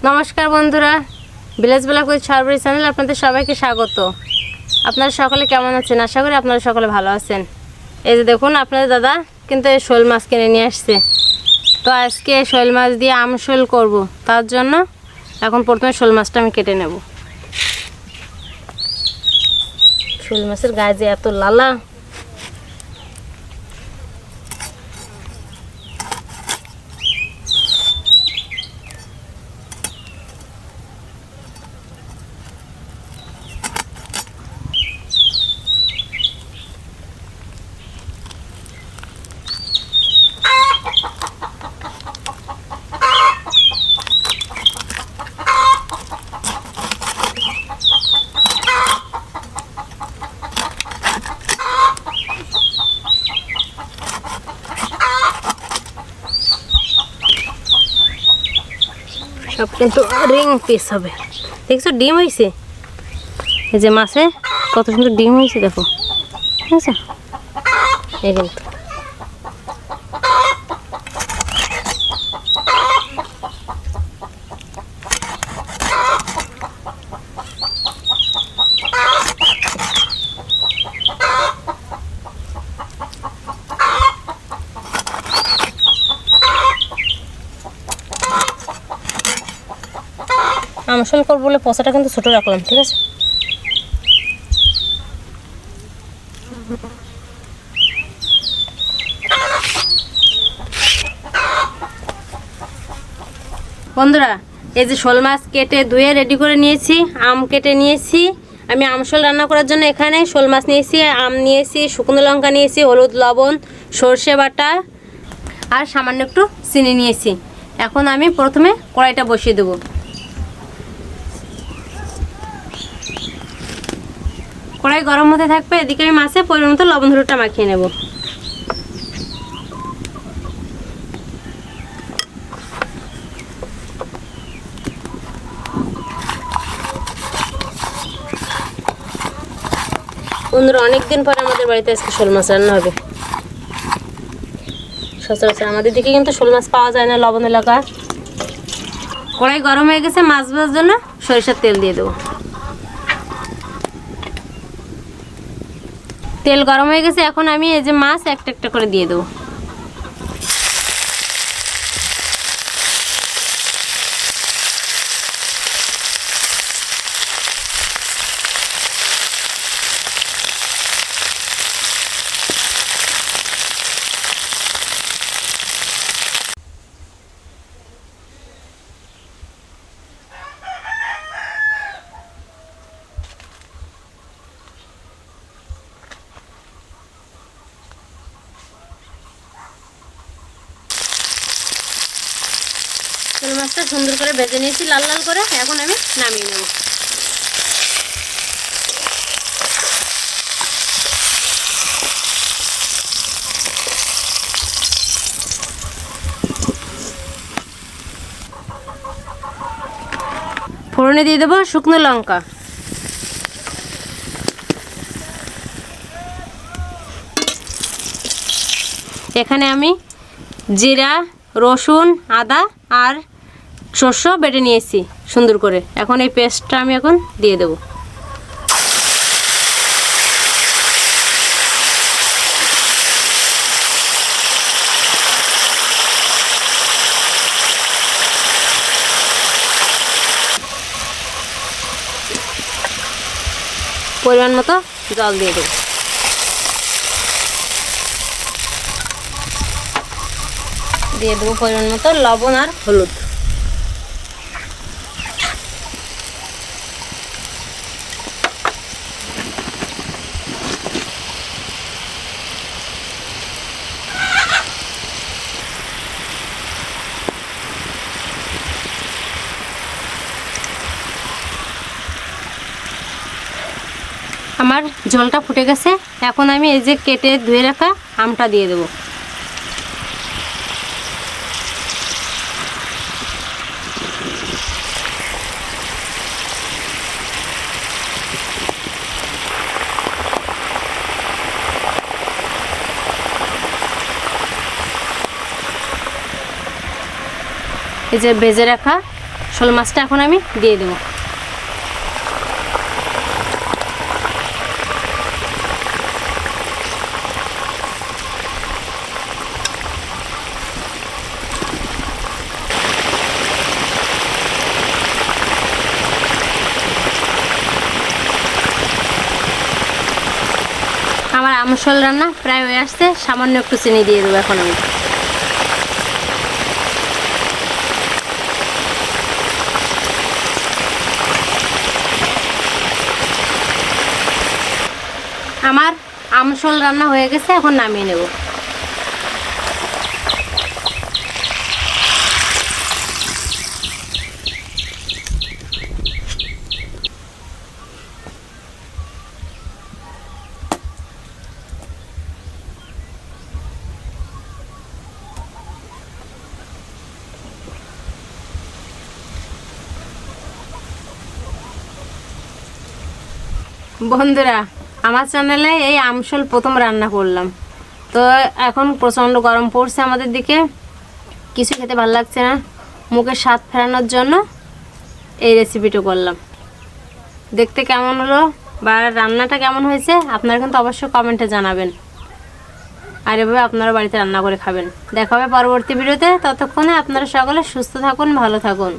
নমস্কার বন্ধুরা, village blog with Sarbari channel আপনাদের সবাইকে স্বাগত। আপনারা সকলে কেমন আছেন? আশা করি আপনারা সকলে ভালো আছেন। এই যে দেখুন, আপনাদের দাদা কিন্তু এই শোল মাছ কিনে নিয়ে আসছে। তো আজকে শোল মাছ দিয়ে আমশোল করব, তার জন্য এখন প্রথমে শোল মাছটা আমি কেটে নেব। শোল মাছের গায়ে যে এত লালা, সব কিন্তু রিং পিস হবে। দেখছো ডিম হয়েছে, এই যে মাছে কত সুন্দর ডিম হয়েছে, দেখো ঠিক আছে। এই কিন্তু আমশোল করবো বলে পচাটা কিন্তু ছোটো রাখলাম, ঠিক আছে। বন্ধুরা, এই যে শোল মাছ কেটে ধুয়ে রেডি করে নিয়েছি, আম কেটে নিয়েছি। আমি আমশোল রান্না করার জন্য এখানে শোল মাছ নিয়েছি, আম নিয়েছি, শুকনো লঙ্কা নিয়েছি, হলুদ, লবণ, সর্ষে বাটা আর সামান্য একটু চিনি নিয়েছি। এখন আমি প্রথমে কড়াইটা বসিয়ে দেবো। কড়াই গরম হতে থাকবে, এদিকে আমি মাছে পরিমাণ মতো লবণ হলুদটা মাখিয়ে নেব। বন্ধুরা, অনেকদিন পর আমাদের বাড়িতে আজকে শোল মাছ রান্না হবে। সচরাচর আমাদের দিকে কিন্তু শোল মাছ পাওয়া যায় না লবণ এলাকা। কড়াই গরম হয়ে গেছে, মাছ ভাজার জন্য সরিষার তেল দিয়ে দেবো। তেল গরম হয়ে গেছে, এখন আমি এই যে মাছ একটা একটা করে দিয়ে দেবো। শোল মাছটা সুন্দর করে ভেজে নিয়েছি লাল লাল করে, এখন আমি নামিয়ে নেব। ফোড়নে দিয়ে দেবো শুকনো লঙ্কা, এখানে আমি জিরা, রসুন, আদা আর সর্ষ বেটে নিয়েছি সুন্দর করে। এখন এই পেস্টটা আমি এখন দিয়ে দেব। পরিমাণ মতো জল দিয়ে দেব। দিয়ে দেবো পরিমাণ মতো লবণ আর হলুদ। আমার ঝোলটা ফুটে গেছে, এখন আমি এই যে কেটে ধুয়ে রাখা আমটা দিয়ে দেবো। এই যে ভেজে রাখা শোল মাছটা এখন আমি দিয়ে দেবো। আমার আমশোল রান্না প্রায় হয়ে আসছে, সামান্য একটু চিনি দিয়ে দেবো এখন আমি। আমার আমশোল রান্না হয়ে গেছে, এখন নামিয়ে নেব। বন্ধুরা, আমার চ্যানেলে এই আমশোল প্রথম রান্না করলাম, তো এখন প্রচণ্ড গরম পড়ছে আমাদের দিকে, কিছু খেতে ভালো লাগছে না, মুখের স্বাদ ফেরানোর জন্য এই রেসিপিটা করলাম। দেখতে কেমন হলো বা রান্নাটা কেমন হয়েছে আপনারা কিন্তু অবশ্যই কমেন্টে জানাবেন, আর এভাবে আপনারা বাড়িতে রান্না করে খাবেন। দেখা হবে পরবর্তী ভিডিওতে, ততক্ষণে আপনারা সকলে সুস্থ থাকুন, ভালো থাকুন।